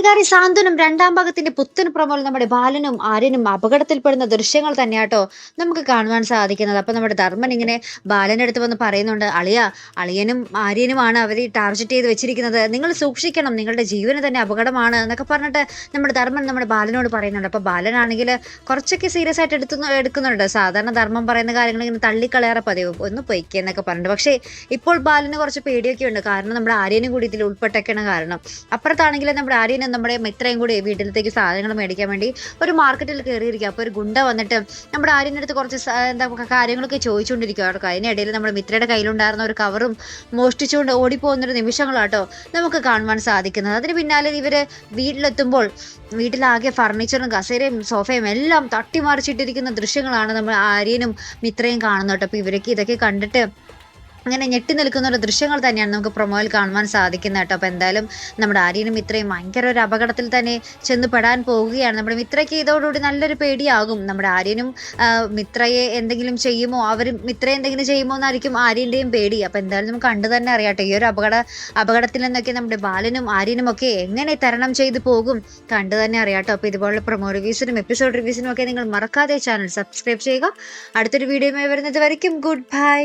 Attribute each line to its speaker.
Speaker 1: കൂട്ടുകാരി സാന്ത്വനം രണ്ടാം ഭാഗത്തിന്റെ പുത്തൻ പ്രമോയിൽ നമ്മുടെ ബാലനും ആര്യനും അപകടത്തിൽപ്പെടുന്ന ദൃശ്യങ്ങൾ തന്നെയാട്ടോ നമുക്ക് കാണുവാൻ സാധിക്കുന്നത്. അപ്പൊ നമ്മുടെ ധർമ്മൻ ഇങ്ങനെ ബാലന്റെ അടുത്ത് വന്ന് പറയുന്നുണ്ട്, അളിയനും ആര്യനുമാണ് അവരെ ടാർഗറ്റ് ചെയ്ത് വെച്ചിരിക്കുന്നത്, നിങ്ങൾ സൂക്ഷിക്കണം, നിങ്ങളുടെ ജീവന് തന്നെ അപകടമാണ് എന്നൊക്കെ പറഞ്ഞിട്ട് നമ്മുടെ ധർമ്മൻ നമ്മുടെ ബാലനോട് പറയുന്നുണ്ട്. അപ്പൊ ബാലനാണെങ്കിൽ കുറച്ചൊക്കെ സീരിയസ് ആയിട്ട് എടുക്കുന്നുണ്ട്. സാധാരണ ധർമ്മം പറയുന്ന കാര്യങ്ങൾ ഇങ്ങനെ തള്ളിക്കളയാറ പതിവ്, ഒന്ന് പൊയ്ക്കെന്നൊക്കെ പറഞ്ഞിട്ട്. പക്ഷേ ഇപ്പോൾ ബാലന് കുറച്ച് പേടിയൊക്കെ ഉണ്ട്, കാരണം നമ്മുടെ ആര്യനും കൂടി ഇതിൽ ഉൾപ്പെട്ടൊക്കെയാണ് കാരണം. അപ്പുറത്താണെങ്കിൽ നമ്മുടെ ആര്യനും നമ്മുടെ മിത്രയും കൂടി വീട്ടിലത്തേക്ക് സാധനങ്ങൾ മേടിക്കാൻ വേണ്ടി ഒരു മാർക്കറ്റിൽ കയറിയിരിക്കുക. അപ്പോൾ ഒരു ഗുണ്ട വന്നിട്ട് നമ്മുടെ ആര്യൻ്റെ അടുത്ത് കുറച്ച് എന്താ കാര്യങ്ങളൊക്കെ ചോദിച്ചുകൊണ്ടിരിക്കുക. അവർക്ക് അതിനിടയിൽ നമ്മുടെ മിത്രയുടെ കയ്യിലുണ്ടായിരുന്ന ഒരു കവറും മോഷ്ടിച്ചുകൊണ്ട് ഓടിപ്പോകുന്നൊരു നിമിഷങ്ങളാട്ടോ നമുക്ക് കാണുവാൻ സാധിക്കുന്നത്. അതിന് പിന്നാലെ ഇവര് വീട്ടിലെത്തുമ്പോൾ വീട്ടിലാകെ ഫർണിച്ചറും കസേരയും സോഫയും എല്ലാം തട്ടിമറിച്ചിട്ടിരിക്കുന്ന ദൃശ്യങ്ങളാണ് നമ്മൾ ആര്യനും മിത്രയും കാണുന്നത് കേട്ടോ. അപ്പോൾ ഇവരൊക്കെ ഇതൊക്കെ കണ്ടിട്ട് അങ്ങനെ ഞെട്ടി നിൽക്കുന്ന ഒരു ദൃശ്യങ്ങൾ തന്നെയാണ് നമുക്ക് പ്രൊമോയിൽ കാണുവാൻ സാധിക്കുന്നത് കേട്ടോ. അപ്പോൾ എന്തായാലും നമ്മുടെ ആര്യനും മിത്രയും ഭയങ്കര ഒരു അപകടത്തിൽ തന്നെ ചെന്ന് പെടാൻ പോവുകയാണ്. നമ്മുടെ മിത്രയ്ക്ക് ഇതോടുകൂടി നല്ലൊരു പേടിയാകും. നമ്മുടെ ആര്യനും മിത്രയെ എന്തെങ്കിലും ചെയ്യുമോ, മിത്രയെ എന്തെങ്കിലും ചെയ്യുമോ എന്നായിരിക്കും ആര്യൻ്റെയും പേടി. അപ്പോൾ എന്തായാലും നമുക്ക് കണ്ടു തന്നെ അറിയാട്ടെ ഈ ഒരു അപകടത്തിൽ നിന്നൊക്കെ നമ്മുടെ ബാലനും ആര്യനും ഒക്കെ എങ്ങനെ തരണം ചെയ്ത് പോകും, കണ്ടു തന്നെ അറിയാട്ടോ. അപ്പോൾ ഇതുപോലുള്ള പ്രൊമോ റിവ്യൂസിനും എപ്പിസോഡ് റിവ്യൂസിനും ഒക്കെ നിങ്ങൾ മറക്കാതെ ചാനൽ സബ്സ്ക്രൈബ് ചെയ്യുക. അടുത്തൊരു വീഡിയോയുമായി വരുന്നത് വരയ്ക്കും ഗുഡ് ബൈ.